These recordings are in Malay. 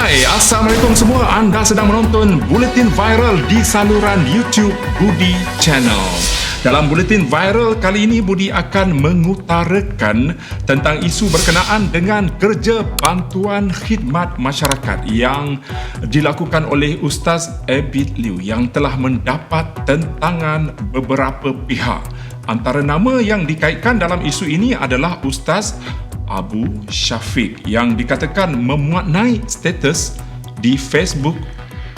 Hai, Assalamualaikum semua. Anda sedang menonton Buletin Viral di saluran YouTube Budi Channel. Dalam Buletin Viral kali ini, Budi akan mengutarakan tentang isu berkenaan dengan kerja bantuan khidmat masyarakat yang dilakukan oleh Ustaz Abid Liu yang telah mendapat tentangan beberapa pihak. Antara nama yang dikaitkan dalam isu ini adalah Ustaz Abu Syafiq yang dikatakan memuat naik status di Facebook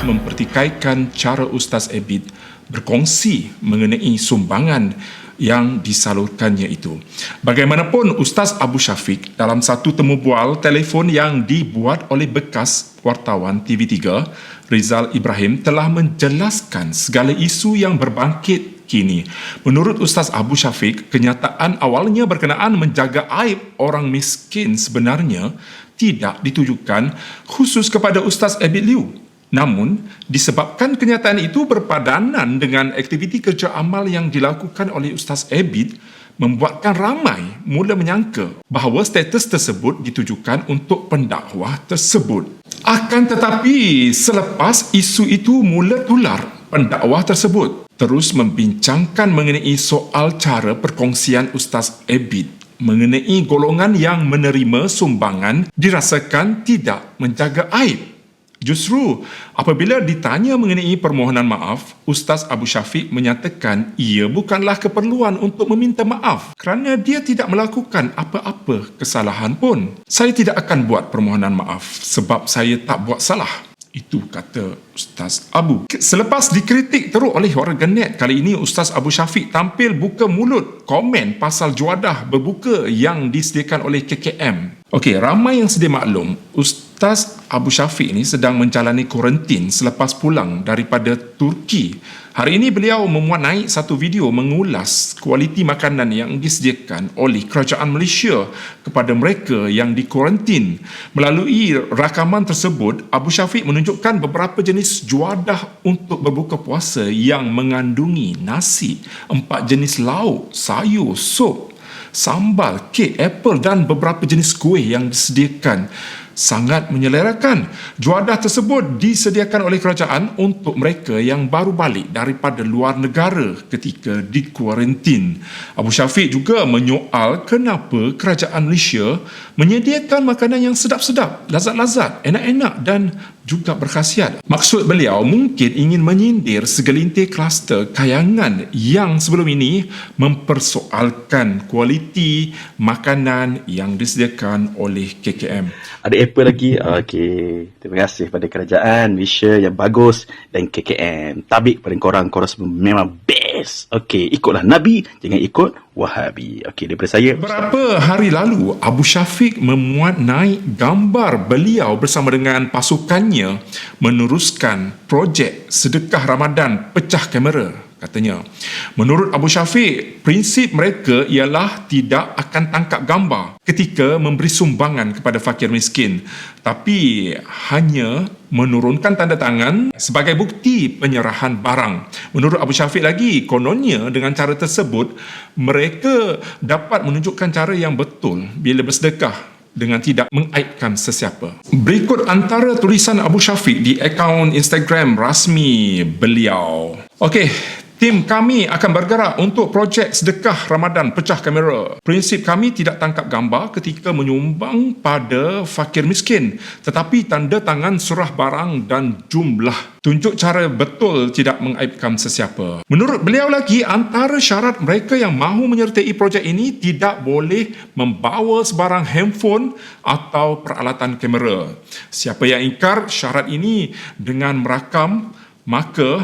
mempertikaikan cara Ustaz Abid berkongsi mengenai sumbangan yang disalurkannya itu. Bagaimanapun, Ustaz Abu Syafiq dalam satu temu bual telefon yang dibuat oleh bekas wartawan TV3 Rizal Ibrahim telah menjelaskan segala isu yang berbangkit kini. Menurut Ustaz Abu Syafiq, kenyataan awalnya berkenaan menjaga aib orang miskin sebenarnya tidak ditujukan khusus kepada Ustaz Abid Liu. Namun, disebabkan kenyataan itu berpadanan dengan aktiviti kerja amal yang dilakukan oleh Ustaz Abid, membuatkan ramai mula menyangka bahawa status tersebut ditujukan untuk pendakwah tersebut. Akan tetapi, selepas isu itu mula tular, pendakwah tersebut terus membincangkan mengenai soal cara perkongsian Ustaz Abid mengenai golongan yang menerima sumbangan dirasakan tidak menjaga aib. Justru, apabila ditanya mengenai permohonan maaf, Ustaz Abu Syafiq menyatakan ia bukanlah keperluan untuk meminta maaf kerana dia tidak melakukan apa-apa kesalahan pun. Saya tidak akan buat permohonan maaf sebab saya tak buat salah. Itu kata Ustaz Abu. Selepas dikritik teruk oleh warganet, kali ini Ustaz Abu Syafiq tampil buka mulut komen pasal juadah berbuka yang disediakan oleh KKM. Okey, ramai yang sedia maklum, Ustaz Abu Syafiq ini sedang menjalani kuarantin selepas pulang daripada Turki. Hari ini beliau memuat naik satu video mengulas kualiti makanan yang disediakan oleh kerajaan Malaysia kepada mereka yang dikuarantin. Melalui rakaman tersebut, Abu Syafiq menunjukkan beberapa jenis juadah untuk berbuka puasa yang mengandungi nasi, 4 jenis lauk, sayur, sup, sambal, kek, apple dan beberapa jenis kuih yang disediakan. Sangat menyelerakan. Juadah tersebut disediakan oleh kerajaan untuk mereka yang baru balik daripada luar negara ketika dikuarantin. Abu Syafiq juga menyoal kenapa kerajaan Malaysia menyediakan makanan yang sedap-sedap, lazat-lazat, enak-enak dan juga berkhasiat. Maksud beliau mungkin ingin menyindir segelintir kluster kayangan yang sebelum ini mempersoalkan kualiti makanan yang disediakan oleh KKM. Ada apa lagi? Okey, terima kasih pada kerajaan Malaysia yang bagus dan KKM. Tabik pada korang semua memang best. Okey, ikutlah Nabi, jangan ikut Wahabi. Okey, daripada saya. Beberapa hari lalu, Abu Syafiq memuat naik gambar beliau bersama dengan pasukannya meneruskan projek sedekah Ramadan pecah kamera. Katanya, menurut Abu Syafiq, prinsip mereka ialah tidak akan tangkap gambar ketika memberi sumbangan kepada fakir miskin, tapi hanya menurunkan tanda tangan sebagai bukti penyerahan barang. Menurut Abu Syafiq lagi, kononnya dengan cara tersebut, mereka dapat menunjukkan cara yang betul bila bersedekah dengan tidak mengaibkan sesiapa. Berikut antara tulisan Abu Syafiq di akaun Instagram rasmi beliau. Okey, tim kami akan bergerak untuk projek sedekah Ramadan pecah kamera. Prinsip kami tidak tangkap gambar ketika menyumbang pada fakir miskin, tetapi tanda tangan surah barang dan jumlah. Tunjuk cara betul tidak mengaibkan sesiapa. Menurut beliau lagi, antara syarat mereka yang mahu menyertai projek ini tidak boleh membawa sebarang handphone atau peralatan kamera. Siapa yang ingkar syarat ini dengan merakam, maka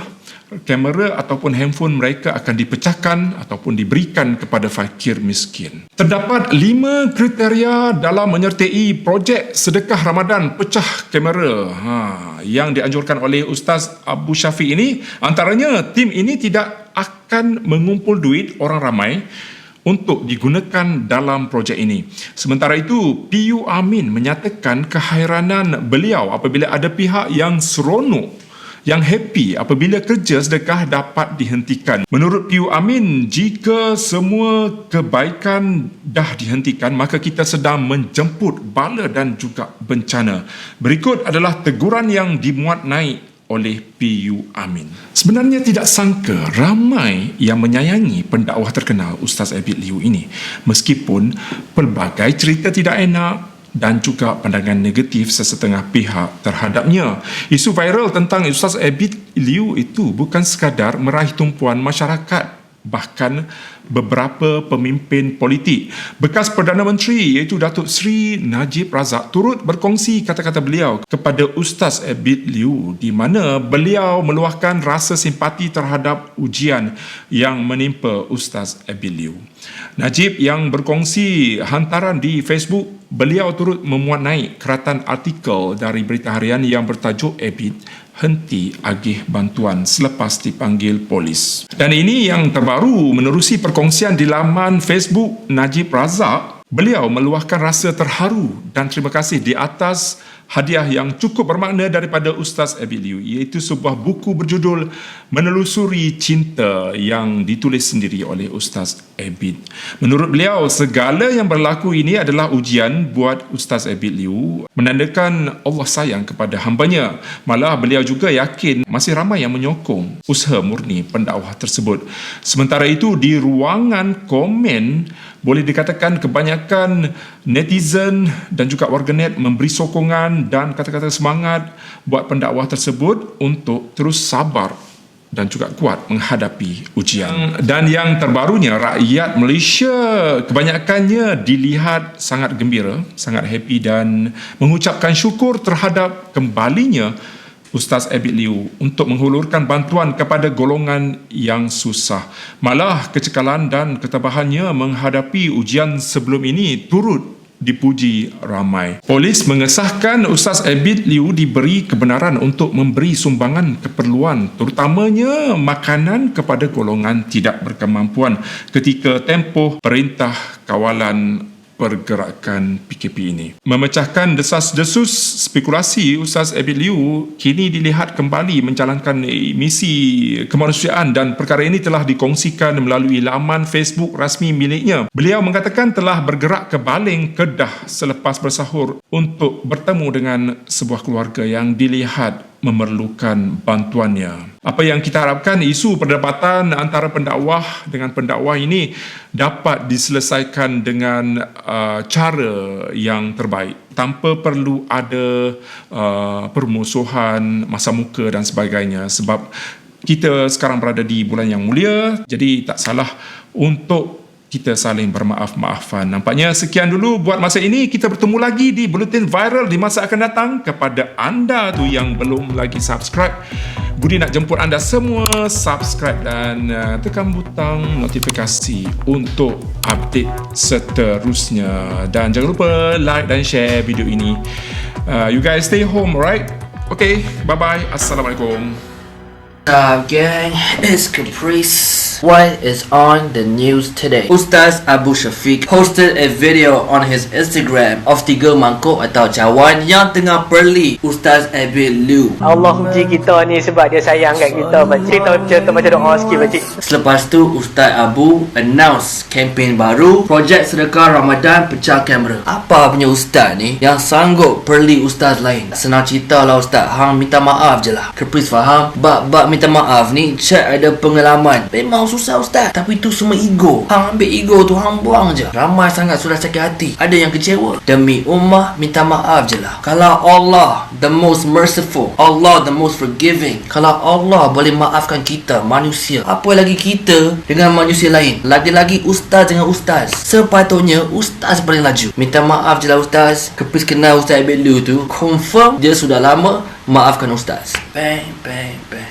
kamera ataupun handphone mereka akan dipecahkan ataupun diberikan kepada fakir miskin. Terdapat 5 kriteria dalam menyertai projek sedekah Ramadan pecah kamera yang dianjurkan oleh Ustaz Abu Syafiq ini. Antaranya, tim ini tidak akan mengumpul duit orang ramai untuk digunakan dalam projek ini. Sementara itu, PU Amin menyatakan kehairanan beliau apabila ada pihak yang seronok yang happy apabila kerja sedekah dapat dihentikan. Menurut Piu Amin, jika semua kebaikan dah dihentikan, maka kita sedang menjemput bala dan juga bencana. Berikut adalah teguran yang dimuat naik oleh Piu Amin. Sebenarnya tidak sangka ramai yang menyayangi pendakwah terkenal Ustaz Abid Liu ini, meskipun pelbagai cerita tidak enak dan juga pandangan negatif sesetengah pihak terhadapnya. Isu viral tentang Ustaz Abid Liu itu bukan sekadar meraih tumpuan masyarakat, bahkan beberapa pemimpin politik. Bekas Perdana Menteri iaitu Datuk Seri Najib Razak turut berkongsi kata-kata beliau kepada Ustaz Abid Liu, di mana beliau meluahkan rasa simpati terhadap ujian yang menimpa Ustaz Abid Liu. Najib yang berkongsi hantaran di Facebook, beliau turut memuat naik keratan artikel dari berita harian yang bertajuk Abid henti agih bantuan selepas dipanggil polis. Dan ini yang terbaru, menerusi perkongsian di laman Facebook Najib Razak, beliau meluahkan rasa terharu dan terima kasih di atas hadiah yang cukup bermakna daripada Ustaz Abid Liu, iaitu sebuah buku berjudul Menelusuri Cinta yang ditulis sendiri oleh Ustaz Abid. Menurut beliau, segala yang berlaku ini adalah ujian buat Ustaz Abid Liu, menandakan Allah sayang kepada hambanya. Malah beliau juga yakin masih ramai yang menyokong usaha murni pendakwah tersebut. Sementara itu, di ruangan komen, boleh dikatakan kebanyakan netizen dan juga warganet memberi sokongan dan kata-kata semangat buat pendakwah tersebut untuk terus sabar dan juga kuat menghadapi ujian. Dan yang terbarunya, rakyat Malaysia kebanyakannya dilihat sangat gembira, sangat happy dan mengucapkan syukur terhadap kembalinya Ustaz Abid Liu untuk menghulurkan bantuan kepada golongan yang susah. Malah kecekalan dan ketabahannya menghadapi ujian sebelum ini turut dipuji ramai. Polis mengesahkan Ustaz Abid Liu diberi kebenaran untuk memberi sumbangan keperluan, terutamanya makanan kepada golongan tidak berkemampuan ketika tempoh Perintah Kawalan Pergerakan PKP ini. Memecahkan desas-desus spekulasi, Ustaz Abid Liu kini dilihat kembali menjalankan misi kemanusiaan dan perkara ini telah dikongsikan melalui laman Facebook rasmi miliknya. Beliau mengatakan telah bergerak ke Baling, Kedah selepas bersahur untuk bertemu dengan sebuah keluarga yang dilihat memerlukan bantuannya. Apa yang kita harapkan, isu perdebatan antara pendakwah dengan pendakwah ini dapat diselesaikan dengan cara yang terbaik, tanpa perlu ada permusuhan masa muka dan sebagainya, sebab kita sekarang berada di bulan yang mulia, jadi tak salah untuk kita saling bermaaf-maafan. Nampaknya sekian dulu buat masa ini. Kita bertemu lagi di Buletin Viral di masa akan datang. Kepada anda tu yang belum lagi subscribe, Budi nak jemput anda semua subscribe dan tekan butang notifikasi untuk update seterusnya. Dan jangan lupa like dan share video ini. You guys stay home, alright? Okay, bye-bye. Assalamualaikum. What's up, gang? It's Caprice. What is on the news today? Ustaz Abu Syafiq posted a video on his Instagram of 3 mangkuk atau cawan yang tengah perli Ustaz Abid Liu. Allah uji kita ni sebab dia sayang kat kita, pakcik. Kita baca doa sikit, pakcik. Selepas tu Ustaz Abu announce kempen baru, projek sedekah Ramadan pecah kamera. Apa punya ustaz ni yang sanggup perli ustaz lain? Senang cerita lah ustaz, hang minta maaf je lah. Caprice faham? Bab minta maaf ni cek ada pengalaman. Memang susah ustaz, tapi tu semua ego. Hang ambil ego tu hang buang je. Ramai sangat sudah sakit hati, ada yang kecewa. Demi ummah minta maaf je lah. Kalau Allah the most merciful, Allah the most forgiving, kalau Allah boleh maafkan kita manusia, apa lagi kita dengan manusia lain? Lagi-lagi ustaz dengan ustaz, sepatutnya ustaz paling laju. Minta maaf je lah ustaz. Kepis kenal Ustaz Abid Liu tu, confirm dia sudah lama maafkan ustaz. Bang bang bang.